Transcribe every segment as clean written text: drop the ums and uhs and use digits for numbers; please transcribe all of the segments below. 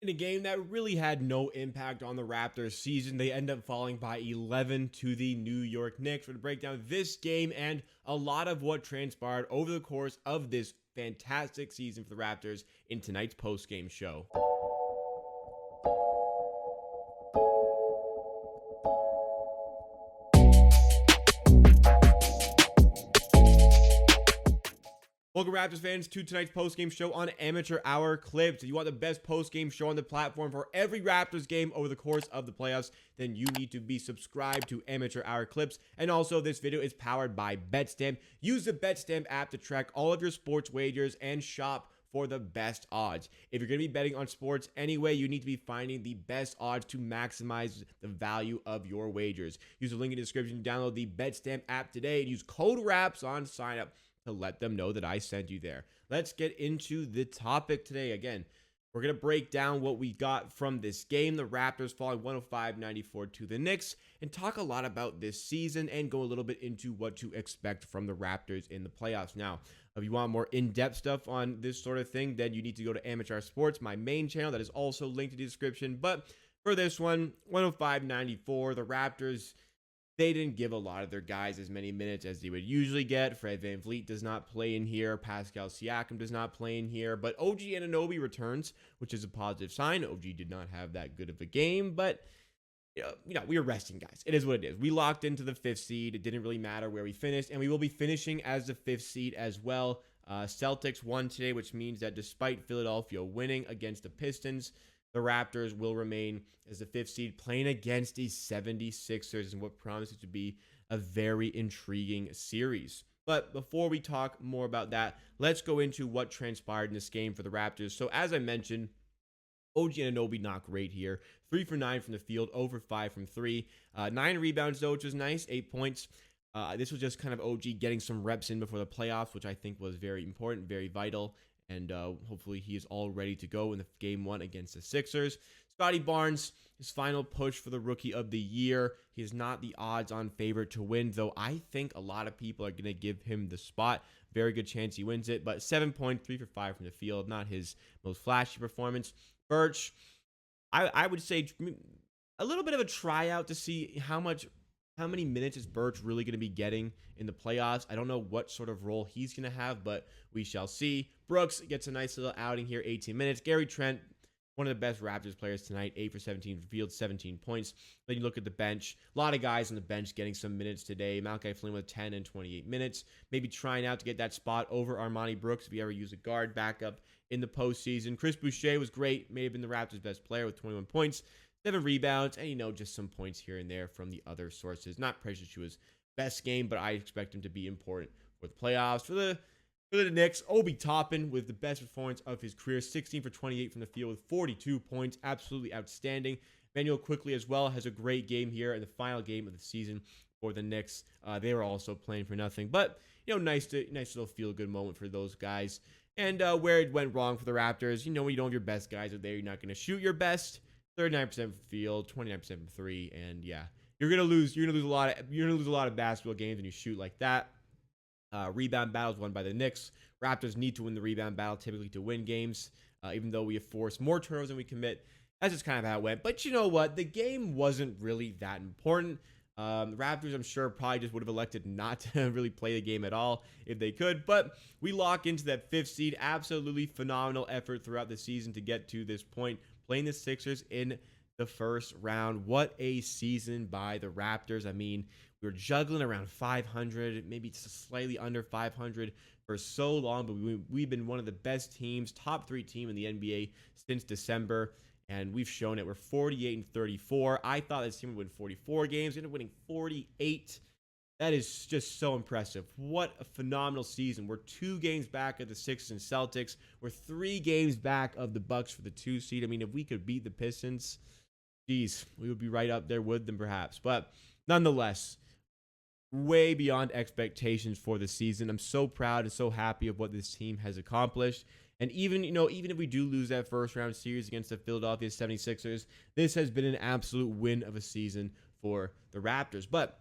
In a game that really had no impact on the Raptors season, they end up falling by 11 to the New York Knicks. We're going to break down this game and a lot of what transpired over the course of this fantastic season for the Raptors in tonight's post-game show. Welcome, Raptors fans, to tonight's post-game show on Amateur Hour Clips. If you want the best post-game show on the platform for every Raptors game over the course of the playoffs, then you need to be subscribed to Amateur Hour Clips. And also, this video is powered by BetStamp. Use the BetStamp app to track all of your sports wagers and shop for the best odds. If you're going to be betting on sports anyway, you need to be finding the best odds to maximize the value of your wagers. Use the link in the description to download the BetStamp app today and use code RAPS on sign up to let them know that I sent you there. Let's get into the topic today. Again, we're going to break down what we got from this game, the Raptors falling 105-94 to the Knicks, and talk a lot about this season and go a little bit into what to expect from the Raptors in the playoffs. Now, if you want more in-depth stuff on this sort of thing, then you need to go to Amateur Sports, my main channel that is also linked in the description. But for this one, 105-94, the Raptors, they didn't give a lot of their guys as many minutes as they would usually get. Fred VanVleet does not play in here. Pascal Siakam does not play in here. But OG Anunoby returns, which is a positive sign. OG did not have that good of a game, but we were resting guys. It is what it is. We locked into the 5th seed. It didn't really matter where we finished, and we will be finishing as the 5th seed as well. Celtics won today, which means that despite Philadelphia winning against the Pistons, the Raptors will remain as the 5th seed playing against the 76ers in what promises to be a very intriguing series. But before we talk more about that, let's go into what transpired in this game for the Raptors. So as I mentioned, OG Anunoby not great here. 3 for 9 from the field, 0 for 5 from 3. 9 rebounds though, which was nice, 8 points. This was just kind of OG getting some reps in before the playoffs, which I think was very important, very vital. And hopefully he is all ready to go in the game 1 against the Sixers. Scotty Barnes, his final push for the Rookie of the Year. He is not the odds-on favorite to win, though I think a lot of people are going to give him the spot. Very good chance he wins it, but 7 points, 3 for 5 from the field. Not his most flashy performance. Birch, I would say a little bit of a tryout to see how many minutes is Birch really going to be getting in the playoffs? I don't know what sort of role he's going to have, but we shall see. Brooks gets a nice little outing here, 18 minutes. Gary Trent, one of the best Raptors players tonight, 8 for 17 from field, 17 points. Then you look at the bench. A lot of guys on the bench getting some minutes today. Malachi Flynn with 10 and 28 minutes. Maybe trying out to get that spot over Armani Brooks if you ever use a guard backup in the postseason. Chris Boucher was great. May have been the Raptors' best player with 21 points. 7 rebounds, and, just some points here and there from the other sources. Not precious to his best game, but I expect him to be important for the playoffs. For the Knicks, Obi Toppin with the best performance of his career, 16 for 28 from the field with 42 points. Absolutely outstanding. Manuel quickly as well has a great game here in the final game of the season for the Knicks. They were also playing for nothing, but, nice little feel-good moment for those guys. And where it went wrong for the Raptors, when you don't have your best guys are there, you're not going to shoot your best. 39% from field, 29% from 3, and yeah, you're gonna lose a lot of basketball games when you shoot like that. Rebound battles won by the Knicks. Raptors need to win the rebound battle typically to win games, even though we have forced more turnovers than we commit. That's just kind of how it went. But you know what? The game wasn't really that important. The Raptors, I'm sure, probably just would have elected not to really play the game at all if they could. But we lock into that 5th seed. Absolutely phenomenal effort throughout the season to get to this point. Playing the Sixers in the first round. What a season by the Raptors. I mean, we were juggling around 500, maybe slightly under 500 for so long, but we've been one of the best teams, top 3 team in the NBA since December, and we've shown it. We're 48-34. I thought this team would win 44 games. We ended up winning 48. That is just so impressive. What a phenomenal season. We're 2 games back of the Sixers and Celtics. We're 3 games back of the Bucks for the 2 seed. I mean, if we could beat the Pistons, geez, we would be right up there with them perhaps. But nonetheless, way beyond expectations for the season. I'm so proud and so happy of what this team has accomplished. And even if we do lose that first round series against the Philadelphia 76ers, this has been an absolute win of a season for the Raptors. But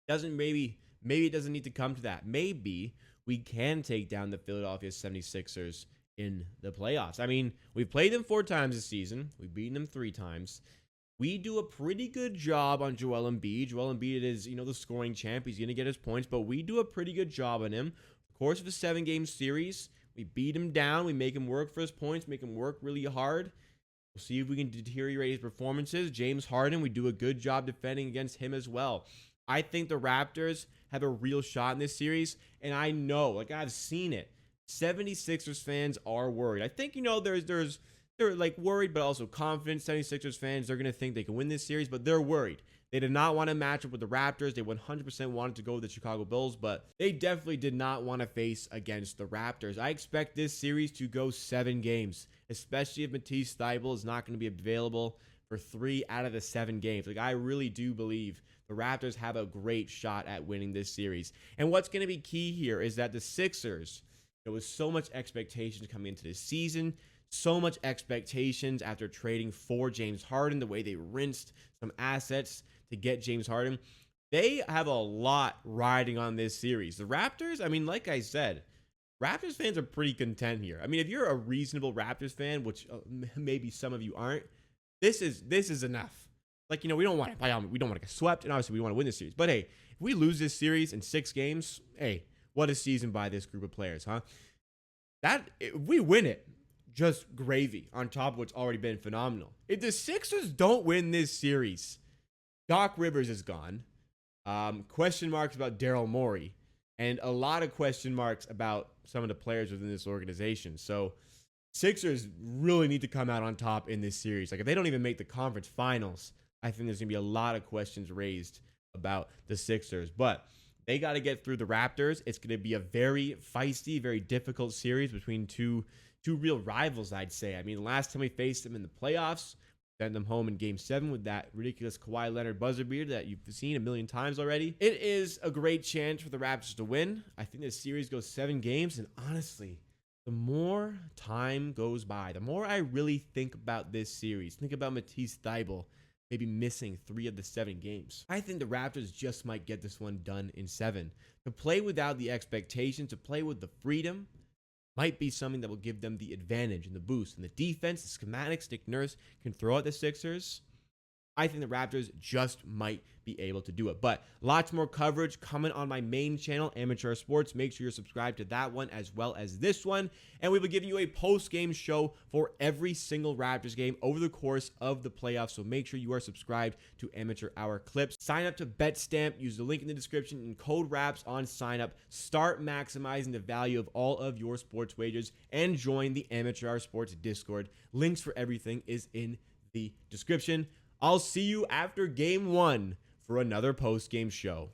maybe it doesn't need to come to that. Maybe we can take down the Philadelphia 76ers in the playoffs. I mean, we've played them 4 times this season. We've beaten them 3 times. We do a pretty good job on Joel Embiid. Joel Embiid is, the scoring champ. He's going to get his points, but we do a pretty good job on him. Of course, of the 7-game series, we beat him down. We make him work for his points, make him work really hard. We'll see if we can deteriorate his performances. James Harden, we do a good job defending against him as well. I think the Raptors have a real shot in this series, and I know, I've seen it. 76ers fans are worried. I think, they're worried, but also confident. 76ers fans, they're going to think they can win this series, but they're worried. They did not want to match up with the Raptors. They 100% wanted to go with the Chicago Bulls, but they definitely did not want to face against the Raptors. I expect this series to go 7 games, especially if Matisse Thybulle is not going to be available for 3 out of the 7 games. I really do believe the Raptors have a great shot at winning this series. And what's going to be key here is that the Sixers, there was so much expectations coming into this season, so much expectations after trading for James Harden, the way they rinsed some assets to get James Harden. They have a lot riding on this series. The Raptors, like I said, Raptors fans are pretty content here. If you're a reasonable Raptors fan, which maybe some of you aren't, this is enough. We don't want to get swept, and obviously we want to win this series. But hey, if we lose this series in 6 games, hey, what a season by this group of players, huh? If we win it, just gravy on top of what's already been phenomenal. If the Sixers don't win this series, Doc Rivers is gone. Question marks about Daryl Morey, and a lot of question marks about some of the players within this organization. So Sixers really need to come out on top in this series. If they don't even make the conference finals, I think there's going to be a lot of questions raised about the Sixers. But they got to get through the Raptors. It's going to be a very feisty, very difficult series between two real rivals, I'd say. Last time we faced them in the playoffs, sent them home in Game 7 with that ridiculous Kawhi Leonard buzzer beater that you've seen a million times already. It is a great chance for the Raptors to win. I think this series goes 7 games, and honestly, the more time goes by, the more I really think about this series, think about Matisse Thybulle maybe missing 3 of the 7 games. I think the Raptors just might get this one done in 7. To play without the expectation, to play with the freedom, might be something that will give them the advantage and the boost. And the defense, the schematics Nick Nurse can throw at the Sixers, I think the Raptors just might be able to do it. But lots more coverage coming on my main channel, Amateur Sports. Make sure you're subscribed to that one as well as this one. And we will give you a post-game show for every single Raptors game over the course of the playoffs. So make sure you are subscribed to Amateur Hour Clips. Sign up to BetStamp. Use the link in the description and code RAPS on sign up. Start maximizing the value of all of your sports wagers and join the Amateur Hour Sports Discord. Links for everything is in the description. I'll see you after Game 1 for another post-game show.